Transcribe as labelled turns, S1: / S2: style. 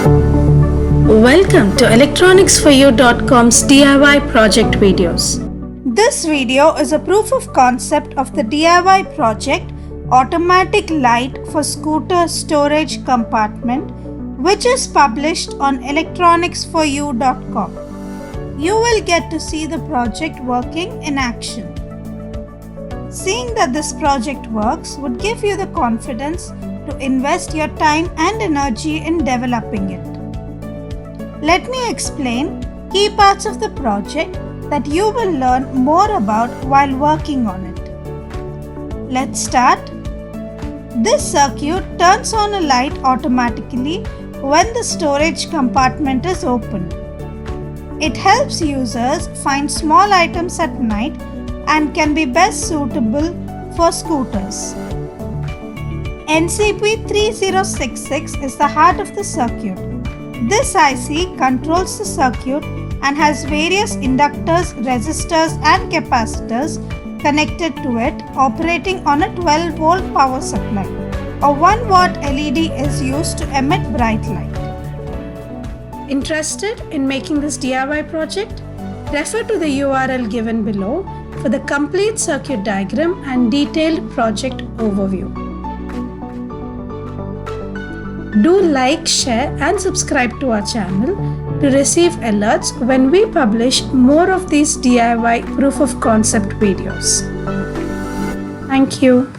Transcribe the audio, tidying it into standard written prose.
S1: Welcome to electronicsforyou.com's DIY project videos.
S2: This video is a proof of concept of the DIY project Automatic Light for Scooter Storage Compartment, which is published on electronicsforyou.com. You will get to see the project working in action. Seeing that this project works would give you the confidence to invest your time and energy in developing it. Let me explain key parts of the project that you will learn more about while working on it. Let's start. This circuit turns on a light automatically when the storage compartment is open. It helps users find small items at night and can be best suitable for scooters. NCP3066 is the heart of the circuit. This IC controls the circuit and has various inductors, resistors and capacitors connected to it, operating on a 12-volt power supply. A 1-watt LED is used to emit bright light.
S1: Interested in making this DIY project? Refer to the URL given below for the complete circuit diagram and detailed project overview. Do like, share and subscribe to our channel to receive alerts when we publish more of these DIY proof of concept videos. Thank you.